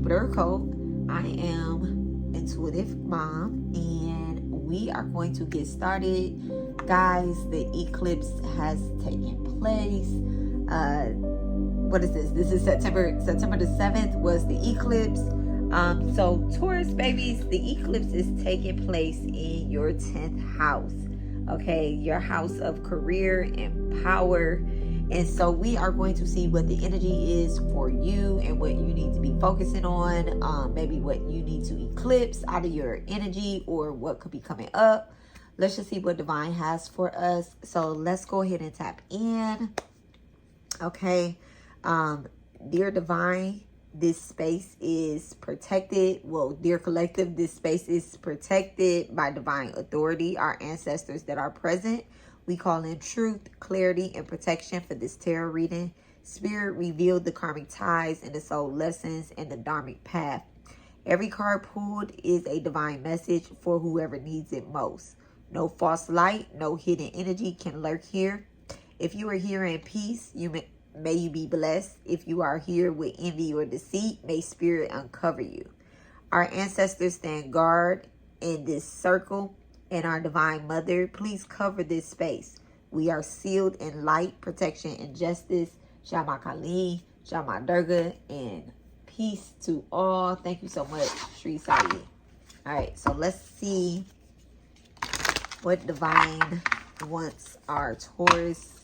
Jupiter Occult. I am Intuitive Mom, and we are going to get started. Guys, the eclipse has taken place. What is this? This is September the 7th was the eclipse. So Taurus babies, the eclipse is taking place in your 10th house. Okay, your house of career and power. And so we are going to see what the energy is for you and what you need to be focusing on. Maybe what you need to eclipse out of your energy or what could be coming up. Let's just see what Divine has for us. So let's go ahead and tap in. Okay. Dear Divine, this space is protected. Well, dear collective, this space is protected by divine authority, our ancestors that are present. We call in truth, clarity, and protection for this tarot reading. Spirit revealed the karmic ties and the soul lessons and the dharmic path. Every card pulled is a divine message for whoever needs it most. No false light, no hidden energy can lurk here. If you are here in peace, may you be blessed. If you are here with envy or deceit, may spirit uncover you. Our ancestors stand guard in this circle. And our Divine Mother, please cover this space. We are sealed in light, protection, and justice. Shama Kali, Shama Durga, and peace to all. Thank you so much, Sri Sai. All right, so let's see what Divine wants our Taurus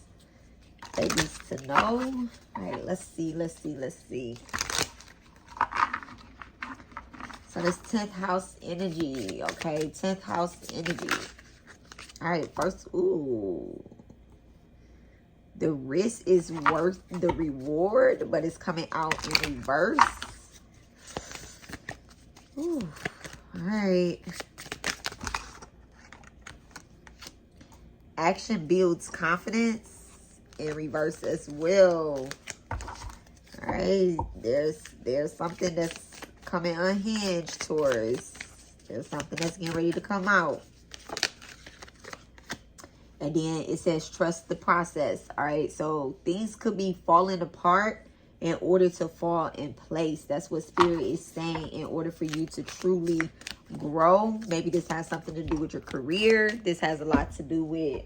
babies to know. All right, let's see. So this 10th house energy, okay? 10th house energy. All right, first, ooh. The risk is worth the reward, but it's coming out in reverse. Ooh, all right. Action builds confidence in reverse as well. All right, there's something that's coming unhinged, Taurus. There's something that's getting ready to come out. And then it says trust the process. All right, so things could be falling apart in order to fall in place. That's what Spirit is saying, in order for you to truly grow. Maybe this has something to do with your career. This has a lot to do with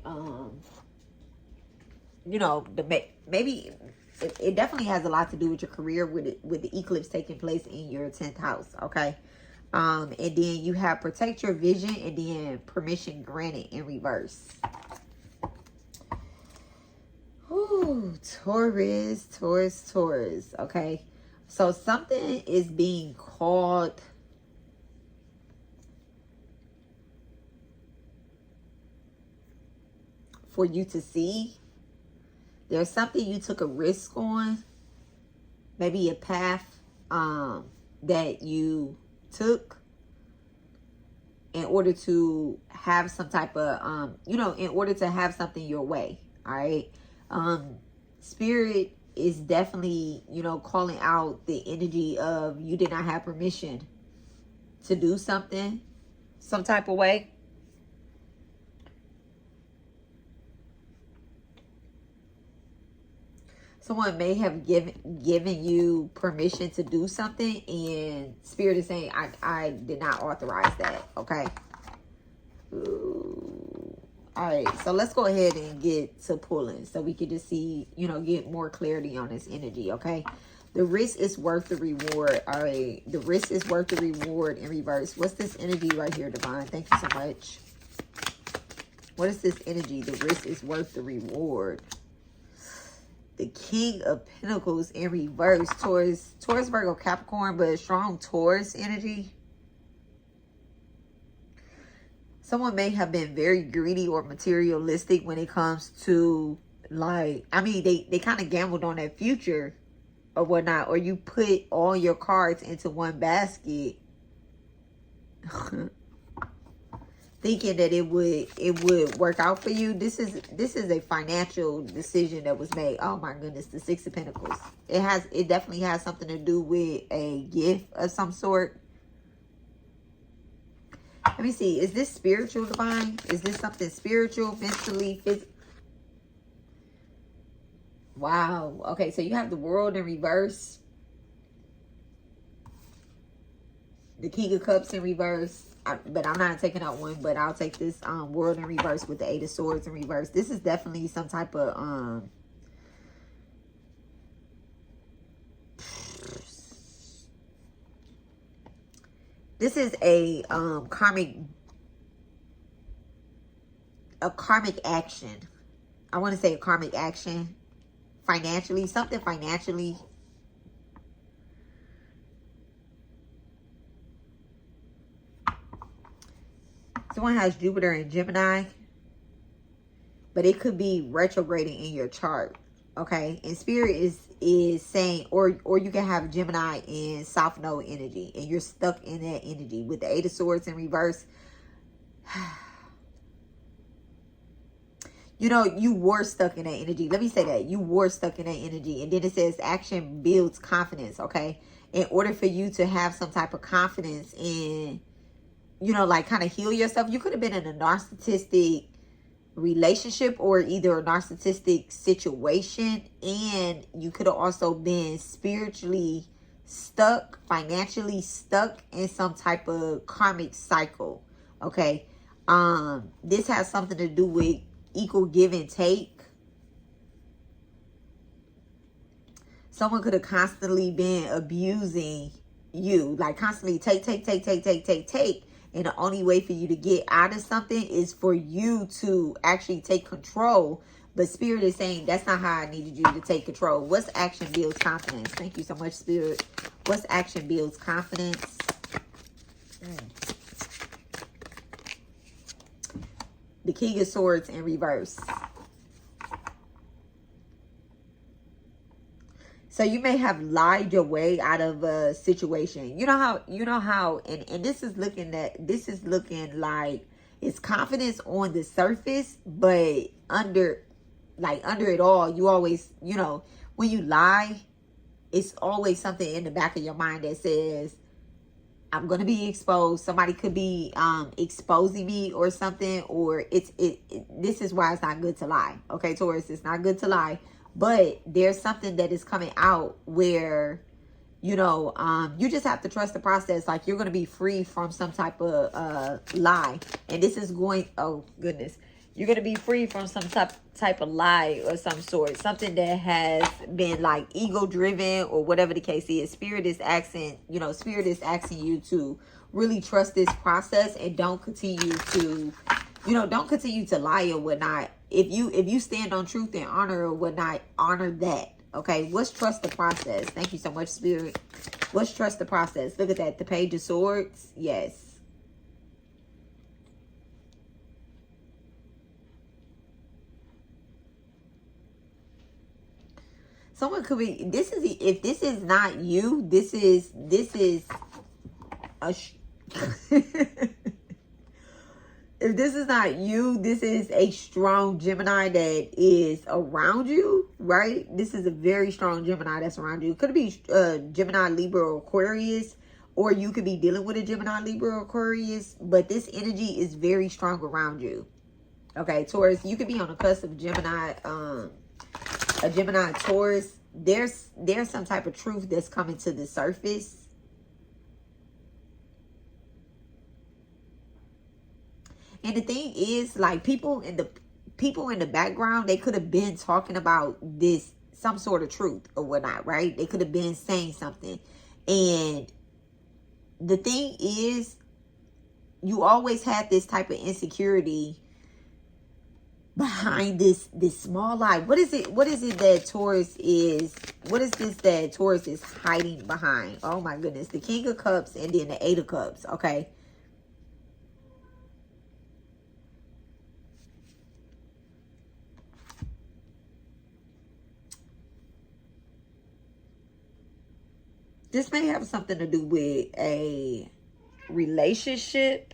maybe it definitely has a lot to do with your career, with the eclipse taking place in your 10th house, okay? And then you have protect your vision, and then permission granted in reverse. Ooh, Taurus, okay? So something is being called for you to see. There's something you took a risk on. Maybe a path that you took in order to have some type of, in order to have something your way. All right. Spirit is definitely, calling out the energy of you did not have permission to do something some type of way. Someone may have given you permission to do something, and Spirit is saying, I did not authorize that, okay? Ooh. All right, so let's go ahead and get to pulling so we can just see, get more clarity on this energy, okay? The risk is worth the reward. All right, the risk is worth the reward in reverse. What's this energy right here, Divine? Thank you so much. What is this energy? The risk is worth the reward. The King of Pentacles in reverse. Taurus, Virgo, Capricorn, but strong Taurus energy. Someone may have been very greedy or materialistic when it comes to, they kind of gambled on their future or whatnot. Or you put all your cards into one basket thinking that it would work out for you. This is a financial decision that was made. Oh my goodness, the Six of Pentacles. It definitely has something to do with a gift of some sort. Let me see. Is this spiritual, Divine? Is this something spiritual, mentally, physically? Wow. Okay, so you have the World in reverse. The King of Cups in reverse. But I'm not taking out one, but I'll take this World in reverse with the Eight of Swords in reverse. This is definitely some type of this is a karmic action. I want to say a karmic action financially, something financially. Someone has Jupiter and Gemini, but it could be retrograding in your chart. Okay, and Spirit is saying, or you can have Gemini in South Node energy, and you're stuck in that energy with the Eight of Swords in reverse. You know, you were stuck in that energy. Let me say that. You were stuck in that energy. And then it says action builds confidence, okay? In order for you to have some type of confidence in, you know, like kind of heal yourself, you could have been in a narcissistic relationship or either a narcissistic situation. And you could have also been spiritually stuck, financially stuck in some type of karmic cycle, okay? This has something to do with equal give and take. Someone could have constantly been abusing you, like constantly take. And the only way for you to get out of something is for you to actually take control. But Spirit is saying that's not how I needed you to take control. What's action builds confidence? Thank you so much, Spirit. What's action builds confidence? The King of Swords in reverse. So you may have lied your way out of a situation. You know how, and this is looking like it's confidence on the surface, but under it all, you always, you know, when you lie, it's always something in the back of your mind that says, I'm going to be exposed. Somebody could be exposing me or something, or this is why it's not good to lie. Okay, Taurus, it's not good to lie, but there's something that is coming out where, you know, you just have to trust the process. Like, you're going to be free from some type of lie. And this is going, oh goodness, you're going to be free from some type of lie or some sort. Something that has been like ego driven or whatever the case is. Spirit is asking you to really trust this process and don't continue to, you know, don't continue to lie or whatnot. If you stand on truth and honor or whatnot, honor that. Okay, what's trust the process? Thank you so much, Spirit. What's trust the process? Look at that, the Page of Swords. Yes. Someone could be, if this is not you, this is a, if this is not you, this is a strong Gemini that is around you, right? This is a very strong Gemini that's around you. It could be Gemini, Libra, or Aquarius, or you could be dealing with a Gemini, Libra, or Aquarius, but this energy is very strong around you. Okay, Taurus, you could be on the cusp of Gemini, a Gemini, Taurus. There's some type of truth that's coming to the surface. And the thing is, like, people in the background, they could have been talking about this, some sort of truth or whatnot, right? They could have been saying something. And the thing is, you always had this type of insecurity behind this small lie. What is it that Taurus is, what is this that Taurus is hiding behind? Oh my goodness. The King of Cups and then the Eight of Cups. Okay. This may have something to do with a relationship.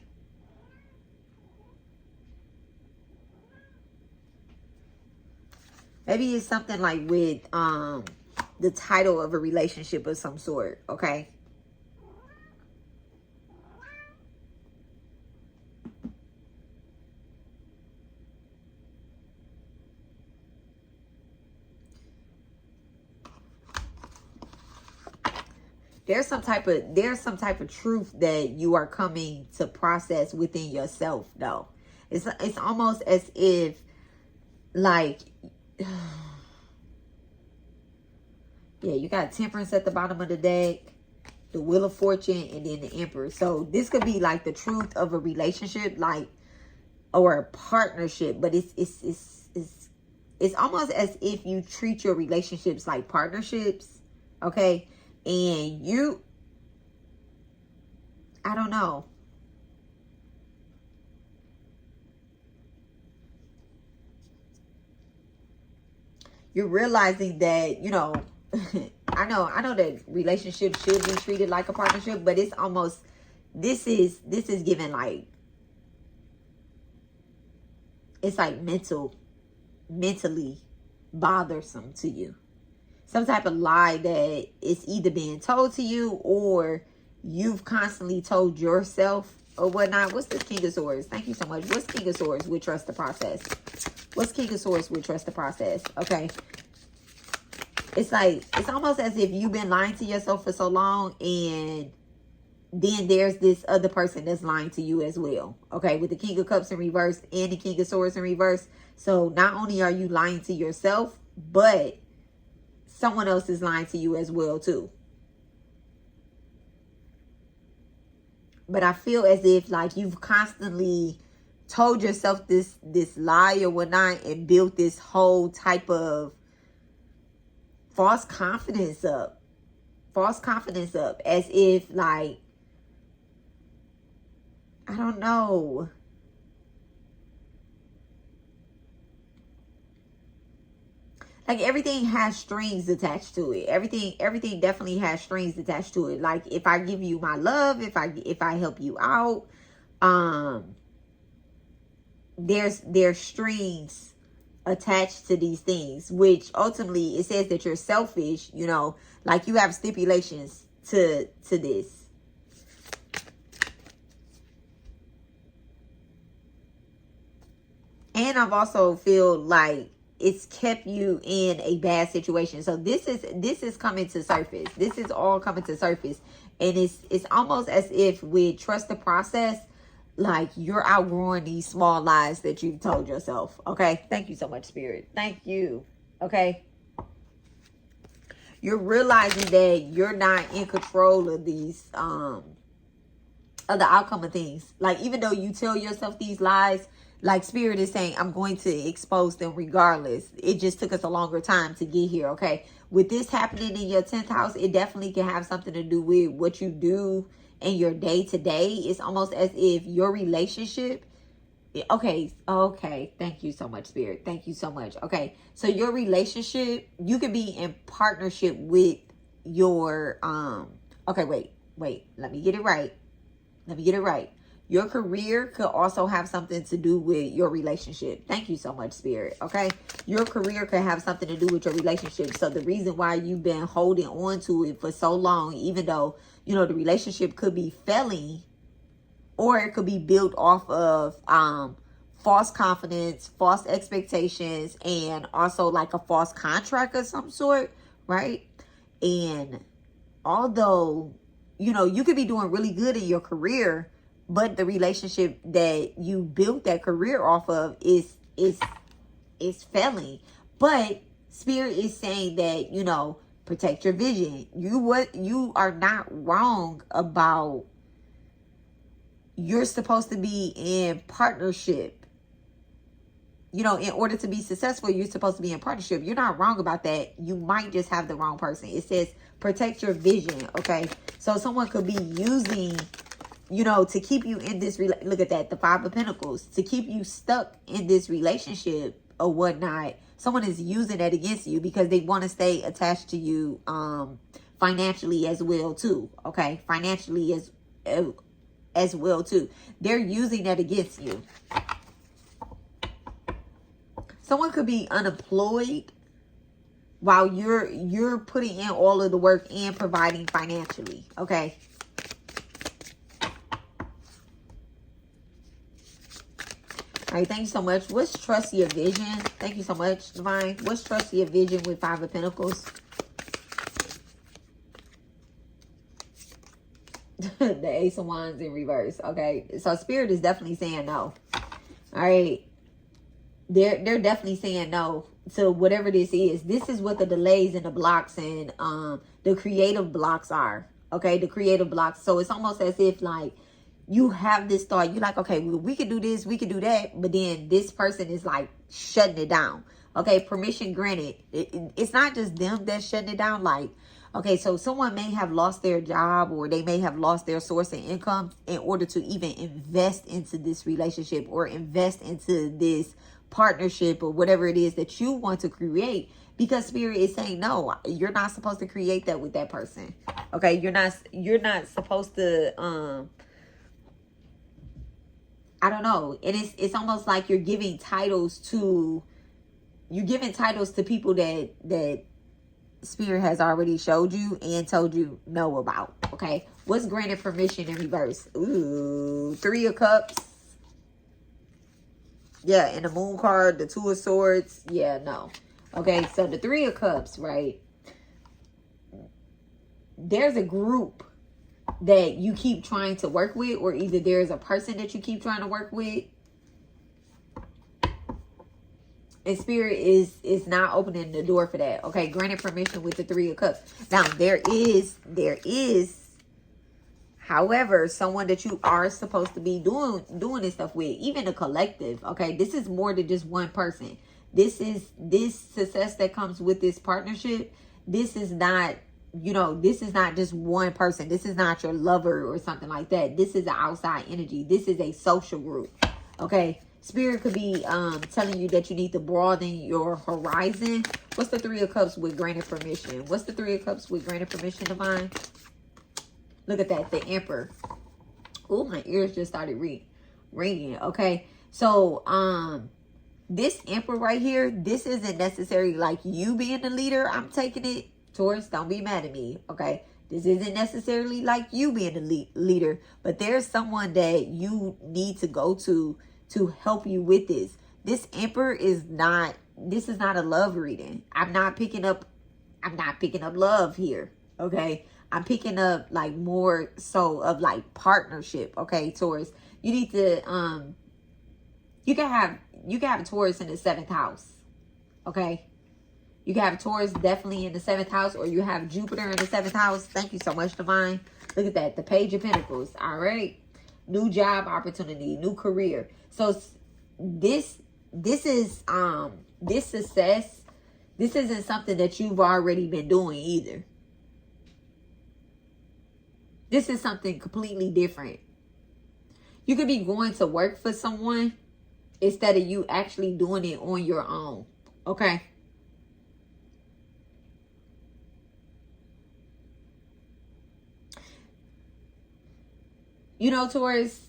Maybe it's something like with the title of a relationship of some sort, okay? there's some type of truth that you are coming to process within yourself, though. It's almost as if, like, yeah, you got Temperance at the bottom of the deck, the Wheel of Fortune, and then the Emperor. So this could be like the truth of a relationship, like, or a partnership, but it's almost as if you treat your relationships like partnerships, okay? And you, I don't know. You're realizing that, you know, I know that relationships should be treated like a partnership, but it's almost, this is given like, it's like mentally bothersome to you. Some type of lie that it's either being told to you or you've constantly told yourself or whatnot. What's this King of Swords? Thank you so much. What's King of Swords with trust the process? What's King of Swords with trust the process? Okay. It's like, it's almost as if you've been lying to yourself for so long, and then there's this other person that's lying to you as well. Okay, with the King of Cups in reverse and the King of Swords in reverse. So not only are you lying to yourself, but someone else is lying to you as well too. But I feel as if like you've constantly told yourself this lie or whatnot, and built this whole type of false confidence up, as if like, I don't know. Like everything has strings attached to it. Everything definitely has strings attached to it. Like if I give you my love, if I help you out, there's strings attached to these things, which ultimately it says that you're selfish, you know, like you have stipulations to this. And I've also feel like it's kept you in a bad situation. So this is coming to surface. This is all coming to surface. And it's almost as if with trust the process, like you're outgrowing these small lies that you've told yourself. Okay. Thank you so much, Spirit. Thank you. Okay. You're realizing that you're not in control of these, of the outcome of things. Like, even though you tell yourself these lies, like Spirit is saying, I'm going to expose them regardless. It just took us a longer time to get here. Okay. With this happening in your 10th house, it definitely can have something to do with what you do in your day to day. It's almost as if your relationship. Okay. Thank you so much, Spirit. Thank you so much. Okay. So your relationship, you can be in partnership with your, okay, wait, let me get it right. Your career could also have something to do with your relationship. Thank you so much, Spirit. Okay. Your career could have something to do with your relationship. So the reason why you've been holding on to it for so long, even though, you know, the relationship could be failing, or it could be built off of false confidence, false expectations, and also like a false contract of some sort, right? And although, you know, you could be doing really good in your career, but the relationship that you built that career off of is failing. But Spirit is saying that, you know, protect your vision. You are not wrong about, you're supposed to be in partnership. You know, in order to be successful, you're supposed to be in partnership. You're not wrong about that. You might just have the wrong person. It says protect your vision. Okay. So someone could be using, you know, to keep you in this, look at that, the Five of Pentacles, to keep you stuck in this relationship or whatnot. Someone is using that against you because they want to stay attached to you financially as well too. Okay, financially as well too. They're using that against you. Someone could be unemployed while you're putting in all of the work and providing financially. Okay. All right, thank you so much. What's trust your vision? Thank you so much, Divine. What's trust your vision with Five of Pentacles? the Ace of Wands in reverse. Okay, so Spirit is definitely saying no. All right, they're definitely saying no to whatever this is. This is what the delays and the blocks and the creative blocks are. Okay, the creative blocks. So it's almost as if like you have this thought, you're like, okay, well, we could do this, we could do that, but then this person is like shutting it down. Okay, permission granted. It's not just them that's shutting it down. Like, okay, so someone may have lost their job, or they may have lost their source of income in order to even invest into this relationship or invest into this partnership or whatever it is that you want to create, because Spirit is saying no, you're not supposed to create that with that person. Okay, you're not supposed to I don't know. And it's almost like you're giving titles to people that Spirit has already showed you and told you no about. Okay, what's granted permission in reverse? Ooh, 3 of Cups. Yeah, and the Moon card, the 2 of Swords. Yeah, no. Okay, so the 3 of Cups, right? There's a group that you keep trying to work with, or either there's a person that you keep trying to work with, and Spirit is not opening the door for that. Okay, granted permission with the 3 of Cups. Now there is however someone that you are supposed to be doing this stuff with, even a collective. Okay, this is more than just one person. This success that comes with this partnership. This is not, this is not just one person. This is not your lover or something like that. This is an outside energy. This is a social group. Okay, Spirit could be telling you that you need to broaden your horizon. What's the 3 of Cups with granted permission? What's the 3 of Cups with granted permission, Divine? Look at that, the Emperor. Oh, my ears just started ringing. Okay, so this Emperor right here, this isn't necessarily like you being the leader. I'm taking it. Taurus, don't be mad at me, okay? This isn't necessarily like you being the leader, but there's someone that you need to go to help you with this. This Emperor is not, this is not a love reading. I'm not picking up love here, okay? I'm picking up like more so of like partnership, okay, Taurus? You need to, you can have Taurus in the 7th house, okay? You can have Taurus definitely in the 7th house, or you have Jupiter in the 7th house. Thank you so much, Divine. Look at that. The Page of Pentacles. All right. New job opportunity, new career. So this is this success. This isn't something that you've already been doing either. This is something completely different. You could be going to work for someone instead of you actually doing it on your own. Okay. Taurus,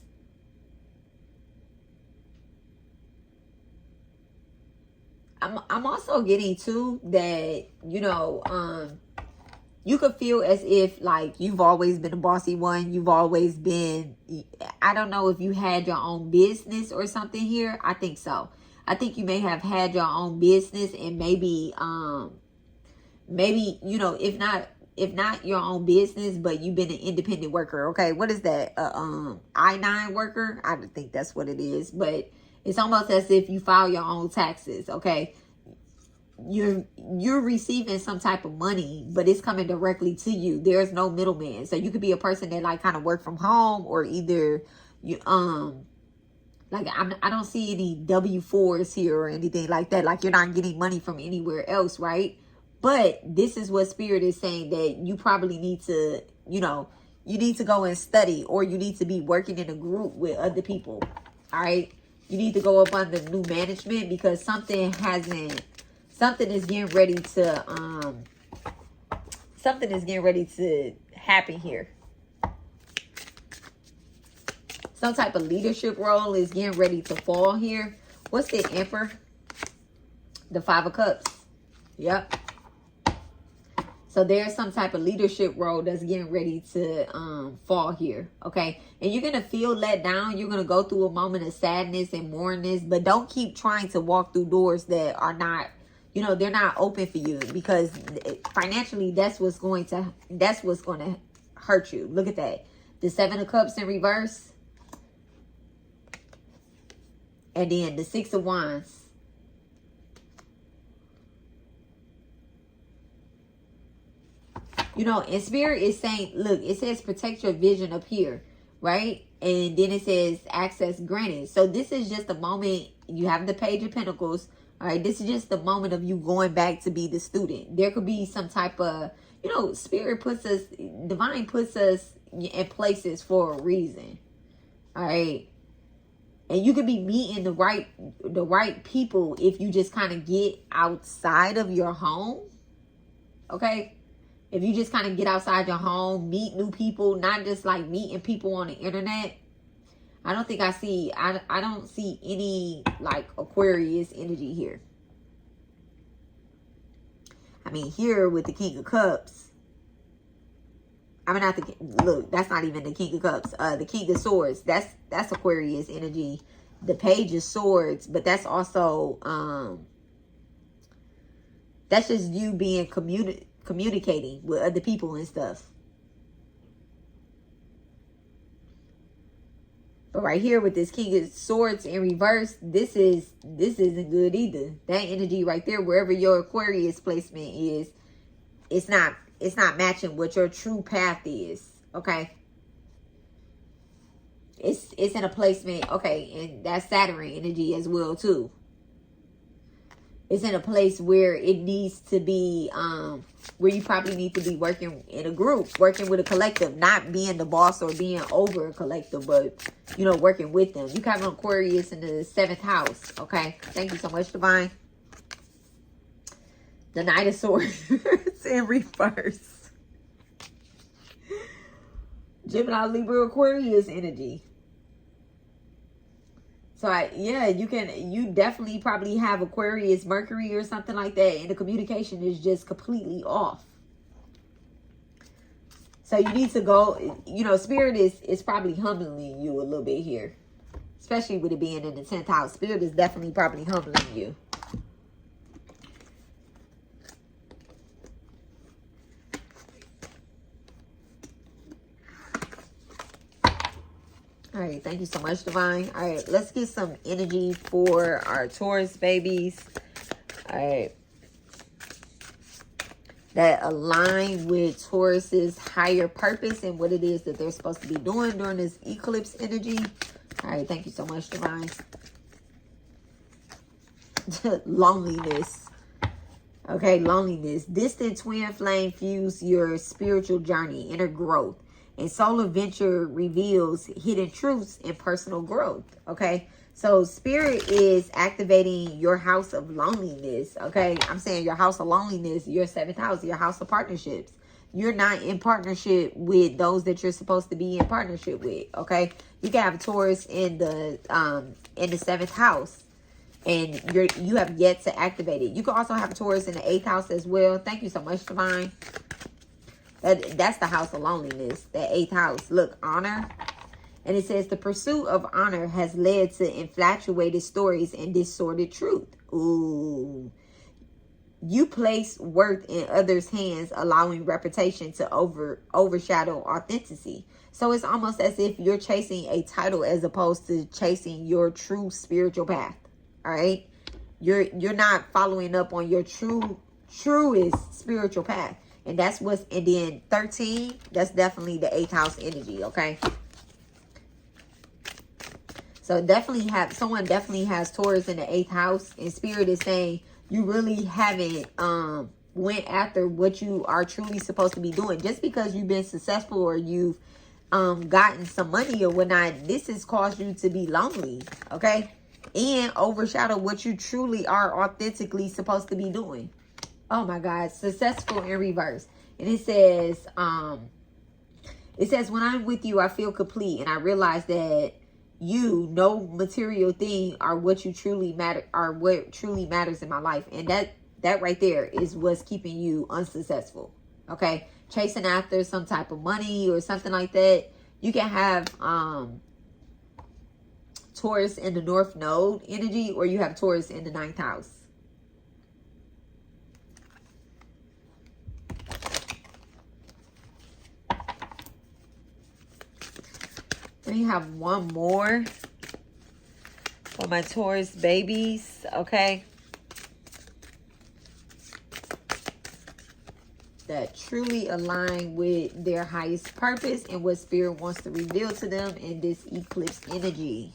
I'm also getting too that, you could feel as if like you've always been a bossy one. You've always been, I don't know if you had your own business or something here. I think so. I think you may have had your own business, and maybe, if not your own business, but you've been an independent worker. Okay, what is that? I-9 worker? I think that's what it is. But it's almost as if you file your own taxes. Okay, you're receiving some type of money, but it's coming directly to you. There's no middleman. So you could be a person that like kind of work from home, or either you like I don't see any W-4s here or anything like that. Like you're not getting money from anywhere else, right? But this is what Spirit is saying, that you probably need to, you need to go and study, or you need to be working in a group with other people. All right. You need to go up under new management, because something is getting ready to happen here. Some type of leadership role is getting ready to fall here. What's the Emperor? The 5 of Cups. Yep. So there's some type of leadership role that's getting ready to fall here, okay? And you're going to feel let down. You're going to go through a moment of sadness and mournness, but don't keep trying to walk through doors that are not, they're not open for you, because financially that's what's going to hurt you. Look at that. The Seven of Cups in reverse. And then the Six of Wands. You know, and Spirit is saying, look, it says protect your vision up here, right? And then it says access granted. So this is just a moment. You have the Page of Pentacles. All right, this is just the moment of you going back to be the student. There could be some type of, you know, Spirit puts us, Divine puts us in places for a reason. All right. And you could be meeting the right people if you just kind of get outside of your home. Okay. If you just kind of get outside your home, meet new people, not just like meeting people on the internet. I don't think I don't see any like Aquarius energy here. I mean, here with the King of Cups. I mean, not the, look, that's not even the King of Cups. The King of Swords, that's Aquarius energy. The Page of Swords, but that's also, that's just you being communicating with other people and stuff. But right here with this King of Swords in reverse, this isn't good either. That energy right there, wherever your Aquarius placement is, it's not matching what your true path is. Okay. It's in a placement, okay, and that's Saturn energy as well too. It's in a place where it needs to be, where you probably need to be working in a group, working with a collective, not being the boss or being over a collective, but, you know, working with them. You have an Aquarius in the 7th house, okay? Thank you so much, Divine. The Knight of Swords in reverse. Gemini, Libra, Aquarius energy. So, you definitely probably have Aquarius, Mercury or something like that. And the communication is just completely off. So you need to go, you know, Spirit is probably humbling you a little bit here. Especially with it being in the 10th house. Spirit is definitely probably humbling you. All right, thank you so much, Divine. All right, let's get some energy for our Taurus babies. All right. That align with Taurus's higher purpose and what it is that they're supposed to be doing during this eclipse energy. All right, thank you so much, Divine. Loneliness. Okay, loneliness. Distant twin flame fuse your spiritual journey, inner growth. And solar venture reveals hidden truths and personal growth. Okay. So Spirit is activating your house of loneliness. Okay. I'm saying your house of loneliness, your 7th house, your house of partnerships. You're not in partnership with those that you're supposed to be in partnership with. Okay. You can have a Taurus in the 7th house. And you have yet to activate it. You can also have a Taurus in the 8th house as well. Thank you so much, Divine. That's the house of loneliness, that 8th house. Look, honor. And it says the pursuit of honor has led to infatuated stories and distorted truth. Ooh. You place worth in others' hands, allowing reputation to overshadow authenticity. So it's almost as if you're chasing a title as opposed to chasing your true spiritual path. All right. You're not following up on your truest spiritual path. And that's what's, and then 13, that's definitely the 8th house energy, okay? So someone definitely has Taurus in the 8th house, and Spirit is saying you really haven't went after what you are truly supposed to be doing. Just because you've been successful or you've gotten some money or whatnot, this has caused you to be lonely, okay? And overshadow what you truly are authentically supposed to be doing. Oh my God, successful in reverse. And it says, when I'm with you, I feel complete. And I realize that no material thing are what truly matters in my life. And that right there is what's keeping you unsuccessful. Okay. Chasing after some type of money or something like that. You can have, Taurus in the North Node energy, or you have Taurus in the 9th house. me have one more for my Taurus babies, okay? That truly align with their highest purpose and what Spirit wants to reveal to them in this eclipse energy.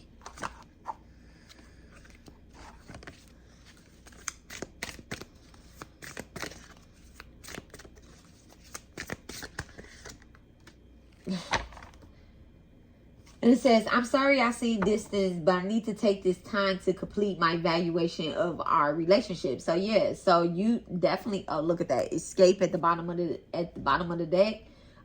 And it says, I'm sorry I seem distant, but I need to take this time to complete my evaluation of our relationship. So yeah, so you definitely look at that. Escape at the bottom of the deck.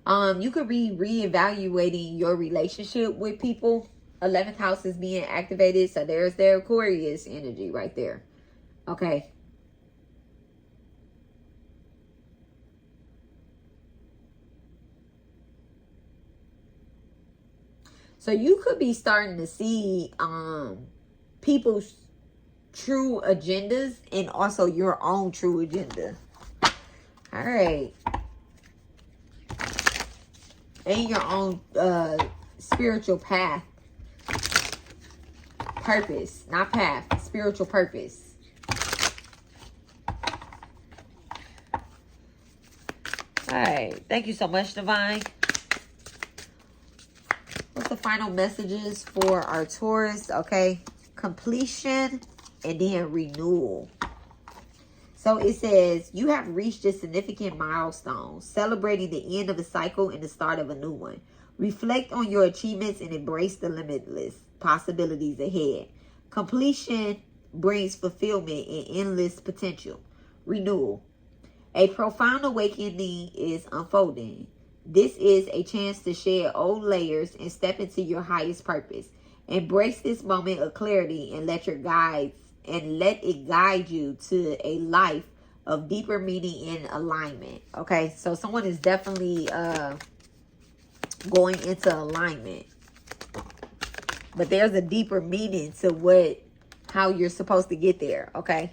You could be reevaluating your relationship with people. 11th house is being activated. So there's their Aquarius energy right there. Okay. So you could be starting to see people's true agendas and also your own true agenda. All right. And your own spiritual path. Purpose, not path, spiritual purpose. All right. Thank you so much, Divine. What's the final messages for our Taurus? Okay. Completion and then renewal. So it says, you have reached a significant milestone, celebrating the end of a cycle and the start of a new one. Reflect on your achievements and embrace the limitless possibilities ahead. Completion brings fulfillment and endless potential. Renewal. A profound awakening is unfolding. This is a chance to shed old layers and step into your highest purpose. Embrace this moment of clarity and let it guide you to a life of deeper meaning and alignment. Okay, so someone is definitely going into alignment, but there's a deeper meaning to how you're supposed to get there. Okay,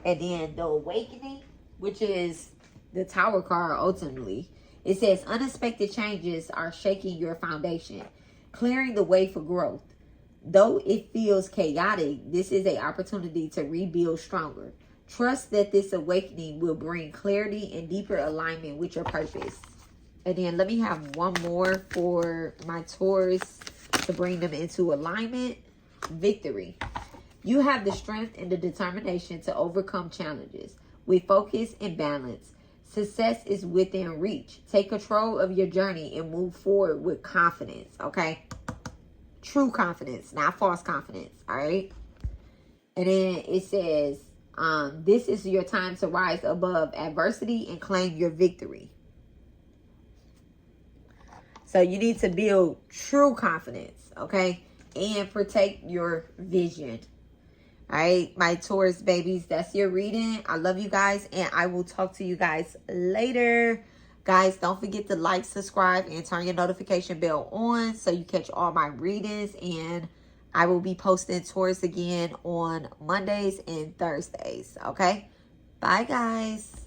and then the awakening, which is the Tower card ultimately. It says, unexpected changes are shaking your foundation, clearing the way for growth. Though it feels chaotic, this is an opportunity to rebuild stronger. Trust that this awakening will bring clarity and deeper alignment with your purpose. And then let me have one more for my Taurus to bring them into alignment. Victory. You have the strength and the determination to overcome challenges with focus and balance. Success is within reach. Take control of your journey and move forward with confidence, okay? True confidence, not false confidence, all right? And then it says, this is your time to rise above adversity and claim your victory. So you need to build true confidence, okay? And protect your vision. All right, my Taurus babies, that's your reading. I love you guys, and I will talk to you guys later. Guys, don't forget to like, subscribe, and turn your notification bell on so you catch all my readings. And I will be posting Taurus again on Mondays and Thursdays, okay? Bye, guys.